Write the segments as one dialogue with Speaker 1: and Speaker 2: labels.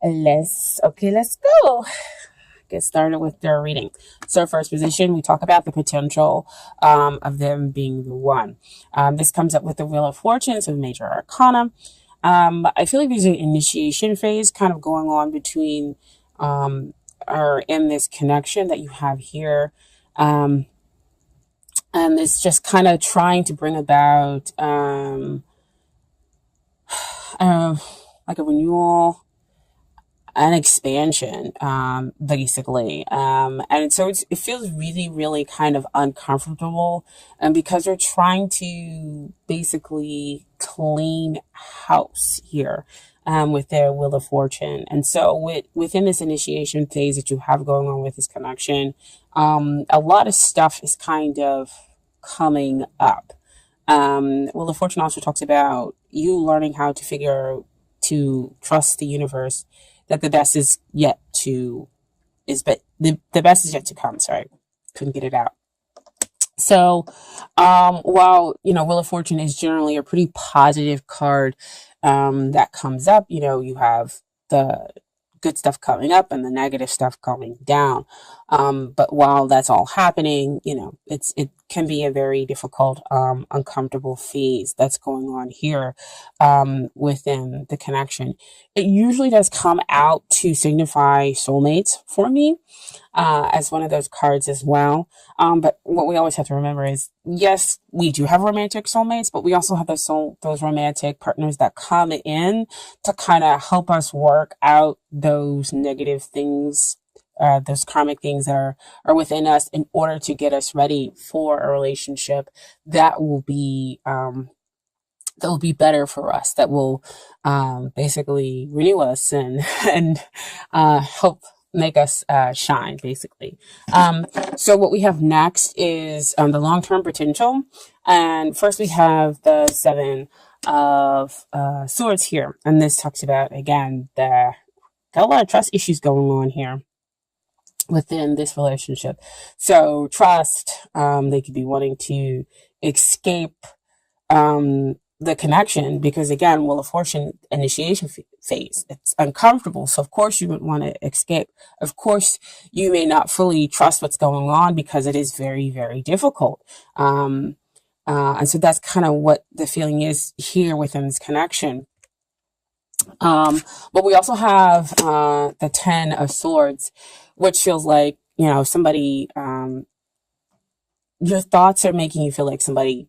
Speaker 1: Let's go. Get started with their reading. So, first position, we talk about the potential of them being the one. This comes up with the Wheel of Fortune, so major arcana. I feel like there's an initiation phase kind of going on between or in this connection that you have here. And it's just kind of trying to bring about like a renewal, an expansion, basically. And so it feels really, really kind of uncomfortable. And because they're trying to basically clean house here. With their Wheel of Fortune. And so within this initiation phase that you have going on with this connection, a lot of stuff is kind of coming up. Wheel of Fortune also talks about you learning how to trust the universe, that the best is yet to, but the best is yet to come. Sorry, couldn't get it out. So, while, Wheel of Fortune is generally a pretty positive card, that comes up, you have the good stuff coming up and the negative stuff coming down. But while that's all happening, it can be a very difficult, uncomfortable phase that's going on here, within the connection. It usually does come out to signify soulmates for me, as one of those cards as well. But what we always have to remember is, yes, we do have romantic soulmates, but we also have those romantic partners that come in to kind of help us work out those negative things, those karmic things that are within us in order to get us ready for a relationship that will be, better for us, that will, basically renew us and help make us shine, basically. So what we have next is the long-term potential. And first we have the Seven of Swords here. And this talks about, again, got a lot of trust issues going on here within this relationship. So trust, they could be wanting to escape the connection, because again, Wheel of Fortune initiation phase, it's uncomfortable. So of course you would want to escape. Of course, you may not fully trust what's going on because it is very, very difficult. And so that's kind of what the feeling is here within this connection. But we also have the Ten of Swords, which feels like, somebody, your thoughts are making you feel like somebody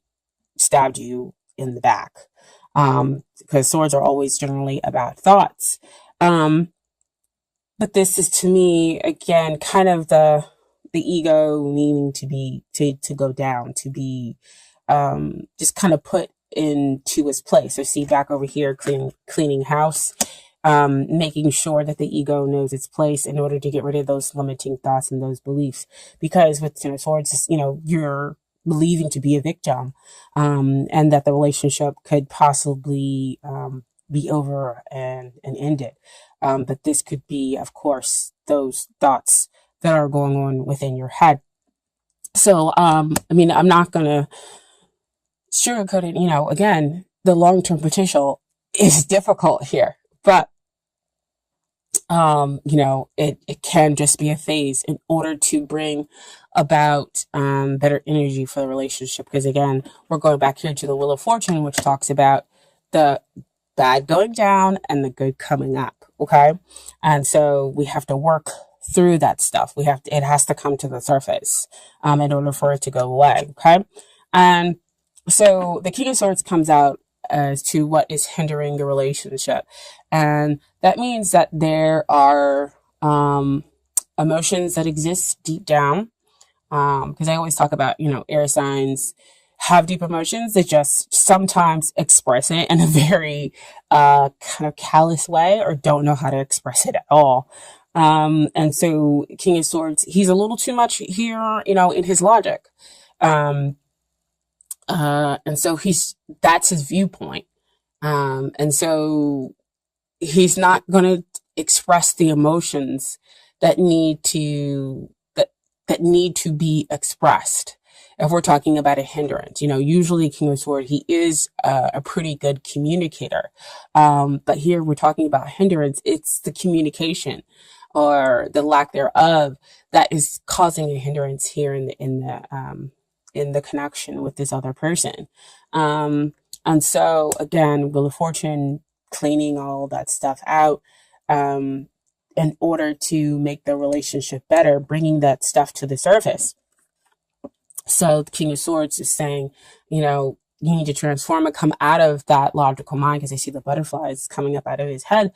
Speaker 1: stabbed you in the back, because swords are always generally about thoughts. But this is, to me, again, kind of the ego needing to go down, to be just kind of put into its place. So see, back over here, cleaning house, making sure that the ego knows its place in order to get rid of those limiting thoughts and those beliefs. Because with Ten of Swords, you're believing to be a victim, and that the relationship could possibly be over and ended. But this could be, of course, those thoughts that are going on within your head. So, I'm not going to sugarcoat it. Again, the long-term potential is difficult here, but it can just be a phase in order to bring about better energy for the relationship. Because again, we're going back here to the Wheel of Fortune, which talks about the bad going down and the good coming up. Okay. And so we have to work through that stuff. It has to come to the surface, in order for it to go away. Okay. And so the King of Swords comes out as to what is hindering the relationship. And that means that there are emotions that exist deep down. Because I always talk about, air signs have deep emotions. They just sometimes express it in a very kind of callous way, or don't know how to express it at all. And so King of Swords, he's a little too much here, in his logic. And so that's his viewpoint. And so he's not going to express the emotions that need to be expressed. if we're talking about a hindrance. Usually King of Swords, he is a pretty good communicator. But here we're talking about hindrance. It's the communication or the lack thereof that is causing a hindrance here in the connection with this other person. And so again, Wheel of Fortune, cleaning all that stuff out, in order to make the relationship better, bringing that stuff to the surface. So the King of Swords is saying, you need to transform and come out of that logical mind, because I see the butterflies coming up out of his head.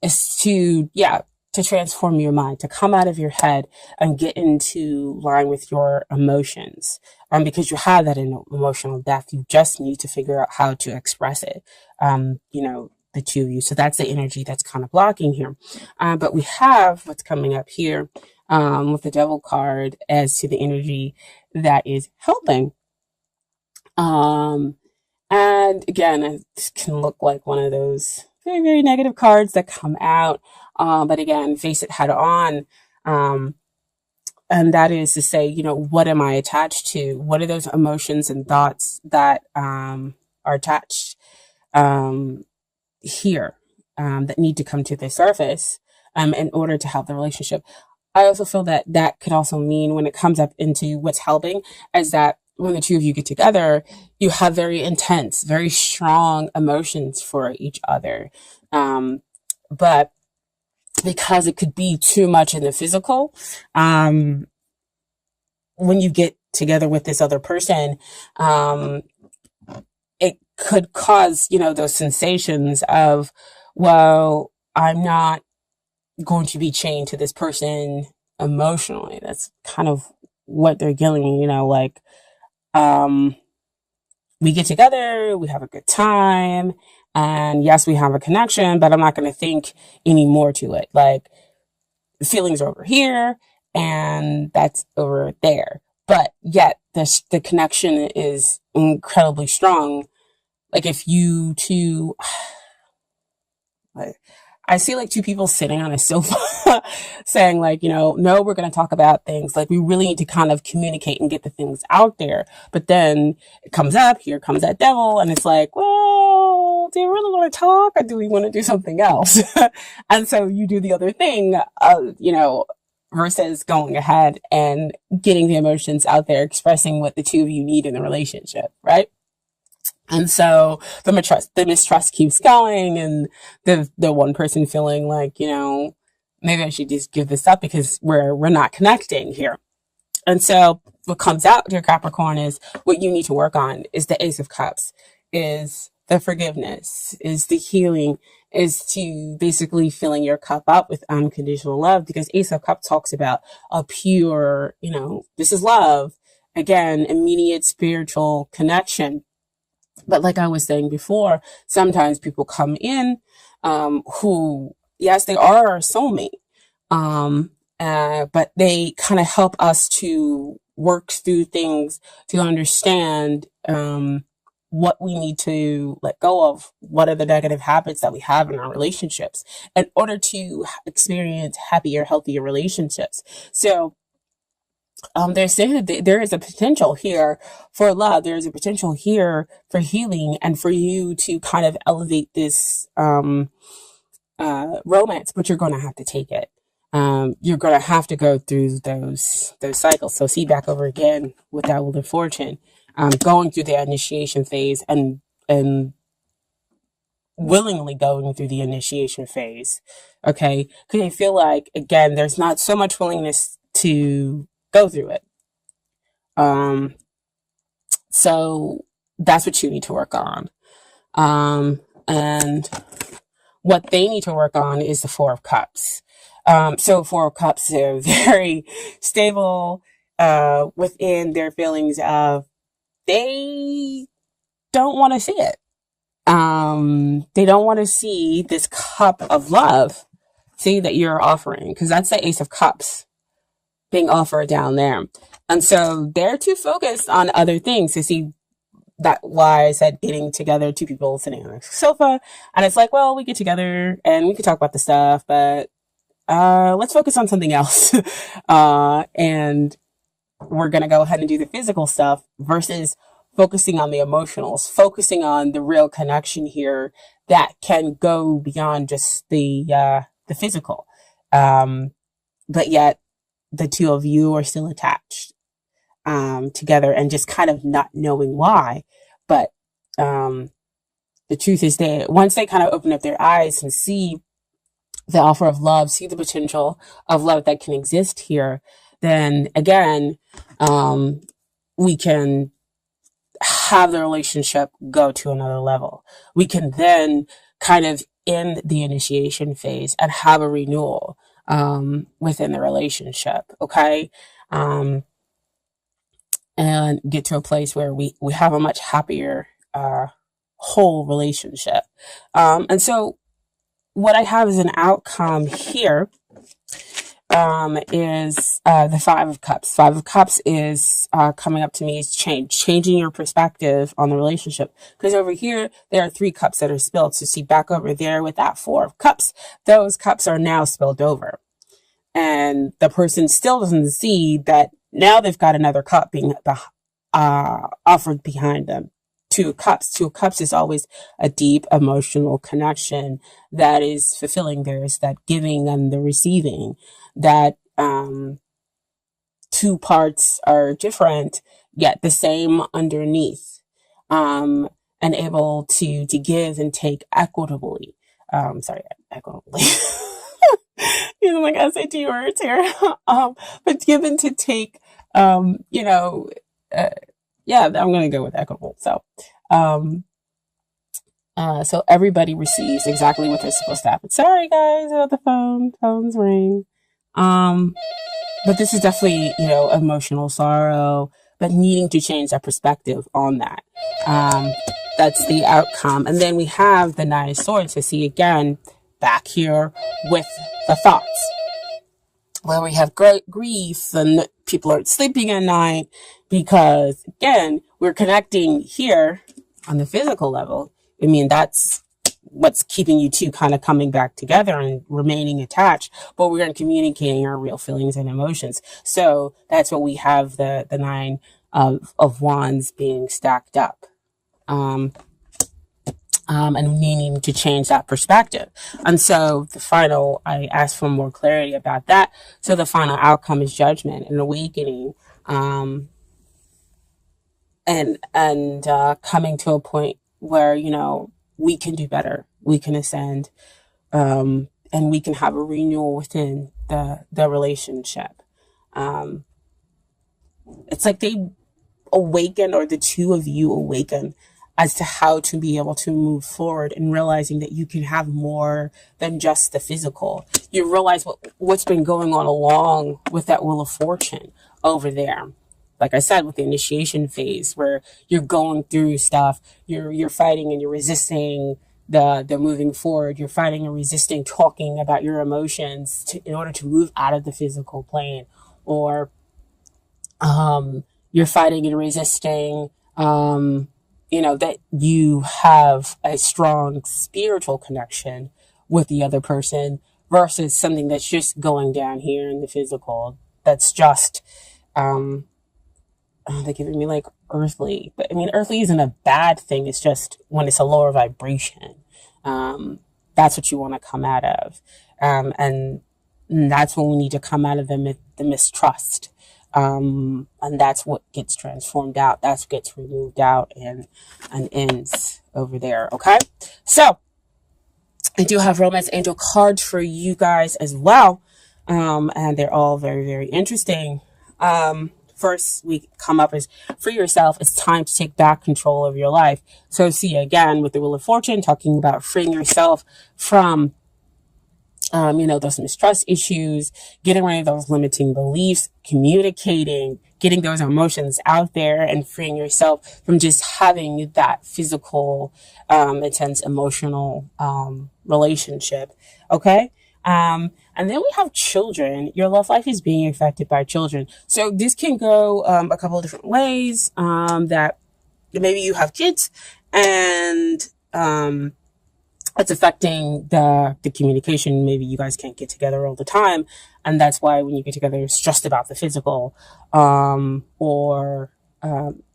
Speaker 1: Is to transform your mind, to come out of your head and get into line with your emotions. Because you have that emotional depth, you just need to figure out how to express it. The two of you. So that's the energy that's kind of blocking here. But we have what's coming up here with the Devil card as to the energy that is helping. And again, it can look like one of those very, very negative cards that come out. But again, face it head on. And that is to say, what am I attached to? What are those emotions and thoughts that are attached here that need to come to the surface in order to help the relationship? I also feel that could also mean, when it comes up into what's helping, is that when the two of you get together, you have very intense, very strong emotions for each other. But because it could be too much in the physical, when you get together with this other person, it could cause, those sensations of, well, I'm not going to be chained to this person emotionally. That's kind of what they're getting, like, we get together, we have a good time, and yes, we have a connection, but I'm not going to think any more to it. Like, the feelings are over here and that's over there. But yet the connection is incredibly strong. Like, if you two, I see like two people sitting on a sofa saying like, no, we're going to talk about things. Like, we really need to kind of communicate and get the things out there. But then it comes up, here comes that devil, and it's like, well, do you really want to talk, or do we want to do something else? And so you do the other thing, versus going ahead and getting the emotions out there, expressing what the two of you need in the relationship, right? And so the mistrust keeps going, and the one person feeling like, maybe I should just give this up because we're not connecting here. And so what comes out to Capricorn is what you need to work on is the Ace of Cups, is the forgiveness, is the healing, is to basically filling your cup up with unconditional love, because Ace of Cups talks about a pure, this is love. Again, immediate spiritual connection. But like I was saying before, sometimes people come in who, yes, they are our soulmate, but they kind of help us to work through things, to understand what we need to let go of, what are the negative habits that we have in our relationships in order to experience happier, healthier relationships. So they're saying that there is a potential here for love. There is a potential here for healing, and for you to kind of elevate this romance, but you're going to have to take it. You're going to have to go through those cycles. So see, back over again with that Wheel of Fortune, going through the initiation phase and willingly going through the initiation phase. Okay, because I feel like, again, there's not so much willingness to go through it. So that's what you need to work on. And what they need to work on is the Four of Cups. So Four of Cups are very stable, within their feelings of, they don't want to see it. They don't want to see this cup of love, see, that you're offering, because that's the Ace of Cups being offered down there. And so they're too focused on other things to see that. Why I said getting together, two people sitting on a sofa, and it's like, well, we get together and we can talk about the stuff, but let's focus on something else. And we're going to go ahead and do the physical stuff versus focusing on the emotionals, focusing on the real connection here that can go beyond just the physical. But yet the two of you are still attached together and just kind of not knowing why. But the truth is that once they kind of open up their eyes and see the offer of love, see the potential of love that can exist here, then again, we can have the relationship go to another level. We can then kind of end the initiation phase and have a renewal within the relationship. Okay. And get to a place where we have a much happier whole relationship. And so what I have as an outcome here is the Five of Cups. Five of Cups is coming up to me is changing your perspective on the relationship. Because over here, there are 3 cups that are spilled. So see, back over there with that 4 of Cups, those cups are now spilled over. And the person still doesn't see that now they've got another cup being offered behind them. 2 of Cups. 2 of Cups is always a deep emotional connection that is fulfilling. There's that giving and the receiving. That 2 parts are different, yet the same underneath, and able to give and take equitably. Equitably. Using like SAT words here, but given to take, yeah, I'm going to go with equitable. So, so everybody receives exactly what they're supposed to happen. Sorry guys about the phones ring. But this is definitely, emotional sorrow, but needing to change that perspective on that. That's the outcome. And then we have the Nine of Swords. So see again, back here with the thoughts, where we have great grief and people aren't sleeping at night because, again, we're connecting here on the physical level. I mean, that's what's keeping you two kind of coming back together and remaining attached, but we're communicating our real feelings and emotions. So that's what we have the Nine of Wands being stacked up. And needing to change that perspective. And so I asked for more clarity about that. So the final outcome is judgment and awakening, and coming to a point where, we can do better, we can ascend, and we can have a renewal within the relationship. It's like they awaken, or the two of you awaken as to how to be able to move forward, and realizing that you can have more than just the physical. You realize what's been going on along with that Wheel of Fortune over there. Like I said, with the initiation phase, where you're going through stuff, you're fighting and you're resisting the moving forward. You're fighting and resisting talking about your emotions in order to move out of the physical plane, or you're fighting and resisting that you have a strong spiritual connection with the other person, versus something that's just going down here in the physical. That's just, they're giving me like earthly, but I mean, earthly isn't a bad thing. It's just when it's a lower vibration, that's what you want to come out of. And that's when we need to come out of the mistrust. And that's what gets transformed out. That's what gets removed out and ends over there. Okay. So I do have romance angel cards for you guys as well. And they're all very, very interesting. First we come up as free yourself. It's time to take back control of your life. So see again with the Wheel of Fortune, talking about freeing yourself from those mistrust issues, getting rid of those limiting beliefs, communicating, getting those emotions out there, and freeing yourself from just having that physical, intense emotional, relationship. Okay. And then we have children. Your love life is being affected by children. So this can go, a couple of different ways, that maybe you have kids and, it's affecting the communication. Maybe you guys can't get together all the time, and that's why when you get together, it's just about the physical, or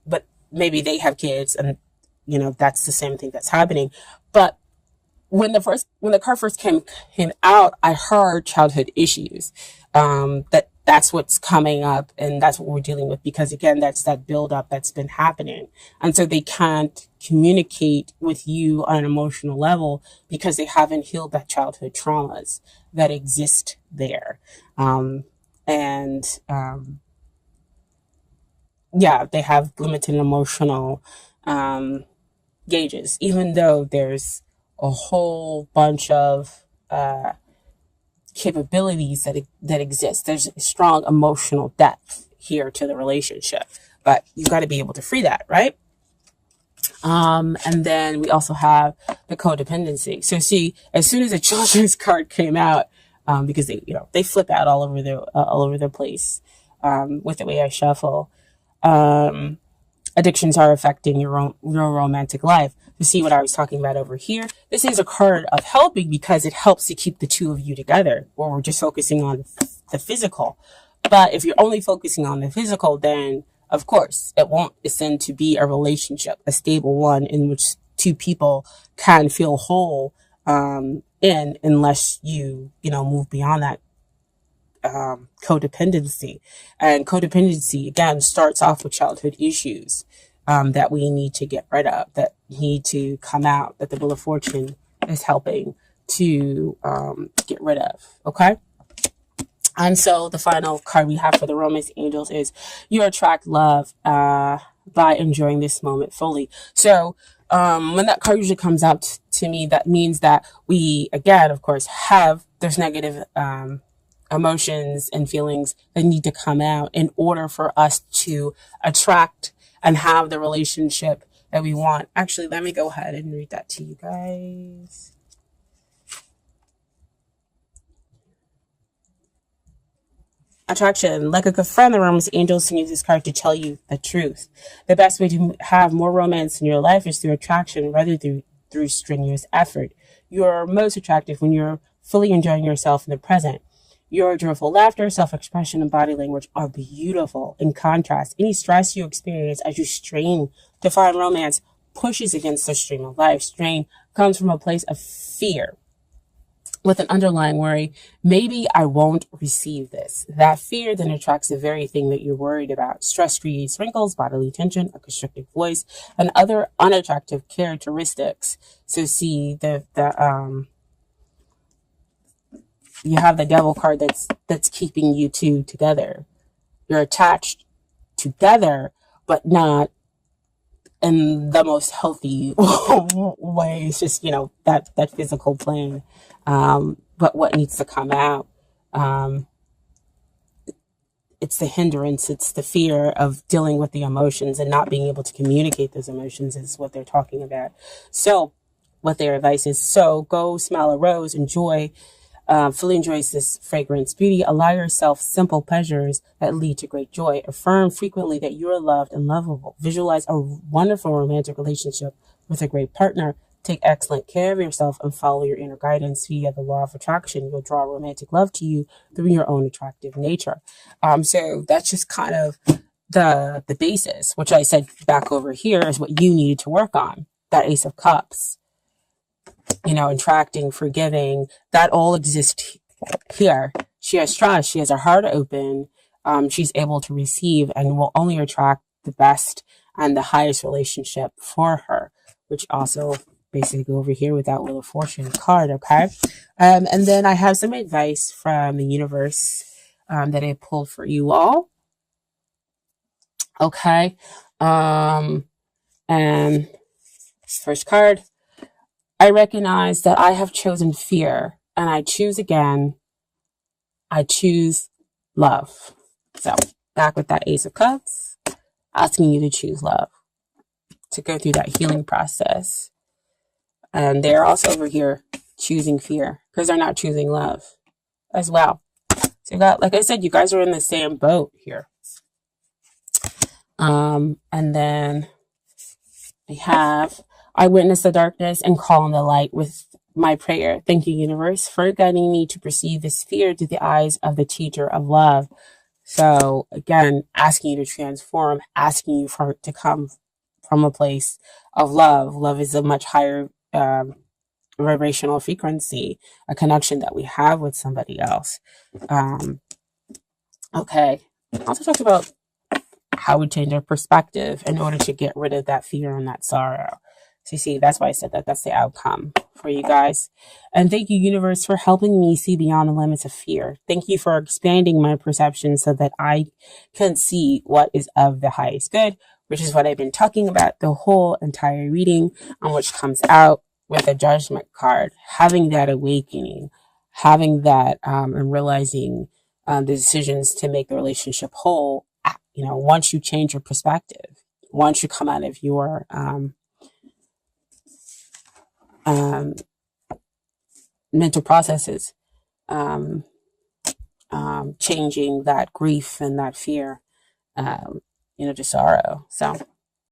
Speaker 1: but maybe they have kids, and that's the same thing that's happening. But when the car first came out, I heard childhood issues. That's what's coming up, and that's what we're dealing with, because again, that's that buildup that's been happening, and so they can't communicate with you on an emotional level because they haven't healed that childhood traumas that exist there, and yeah, they have limited emotional um, gauges, even though there's a whole bunch of capabilities that exist. There's a strong emotional depth here to the relationship, but you've got to be able to free that, right? And then we also have the codependency. So see, as soon as the children's card came out, because they flip out all over the place with the way I shuffle. Addictions are affecting your romantic life. You see what I was talking about over here? This is a card of helping because it helps to keep the two of you together, or we're just focusing on the physical. But if you're only focusing on the physical, then of course it won't ascend to be a relationship, a stable one in which two people can feel whole unless you move beyond that codependency. And codependency, again, starts off with childhood issues that we need to get rid of, that need to come out, that the Wheel of Fortune is helping to get rid of. Okay? And so the final card we have for the Romance Angels is you attract love by enjoying this moment fully. So when that card usually comes out to me, that means that we, again, of course, there's negative emotions and feelings that need to come out in order for us to attract and have the relationship that we want. Actually, let me go ahead and read that to you guys. Attraction. Like a good friend, the Romance Angels can use this card to tell you the truth. The best way to have more romance in your life is through attraction rather through strenuous effort. You are most attractive when you're fully enjoying yourself in the present. Your joyful laughter, self-expression, and body language are beautiful. In contrast, any stress you experience as you strain to find romance pushes against the stream of life. Strain comes from a place of fear with an underlying worry. Maybe I won't receive this. That fear then attracts the very thing that you're worried about. Stress creates wrinkles, bodily tension, a constricted voice, and other unattractive characteristics. So see, you have the Devil card that's keeping you two together. You're attached together, but not in the most healthy way. It's just that physical plane. But what needs to come out? It's the hindrance. It's the fear of dealing with the emotions and not being able to communicate those emotions is what they're talking about. So, what their advice is: so go smell a rose, fully enjoys this fragrance beauty. Allow yourself simple pleasures that lead to great joy. Affirm frequently that you are loved and lovable. Visualize a wonderful romantic relationship with a great partner. Take excellent care of yourself and follow your inner guidance via the law of attraction. You'll draw romantic love to you through your own attractive nature. So that's just kind of the basis, which I said back over here is what you needed to work on. That Ace of Cups. Attracting, forgiving, that all exists here. She has trust. She has her heart open. She's able to receive and will only attract the best and the highest relationship for her, which also basically go over here with that Wheel of Fortune card, okay? And then I have some advice from the universe that I pulled for you all, okay? And first card, I recognize that I have chosen fear and I choose again. I choose love. So back with that Ace of Cups, asking you to choose love, to go through that healing process. And they're also over here choosing fear because they're not choosing love as well. So like I said, you guys are in the same boat here. And then I witness the darkness and call on the light with my prayer. Thank you, universe, for guiding me to perceive this fear through the eyes of the teacher of love. So again, asking you to transform, asking you for to come from a place of love. Love is a much higher vibrational frequency, a connection that we have with somebody else. Okay. Also talked about how we change our perspective in order to get rid of that fear and that sorrow. So you see, that's why I said that that's the outcome for you guys. And thank you, universe, for helping me see beyond the limits of fear. Thank you for expanding my perception so that I can see what is of the highest good, which is what I've been talking about the whole entire reading, on which comes out with a judgment card, having that awakening, having that and realizing the decisions to make the relationship whole. Once you change your perspective, once you come out of your mental processes, changing that grief and that fear, to sorrow. So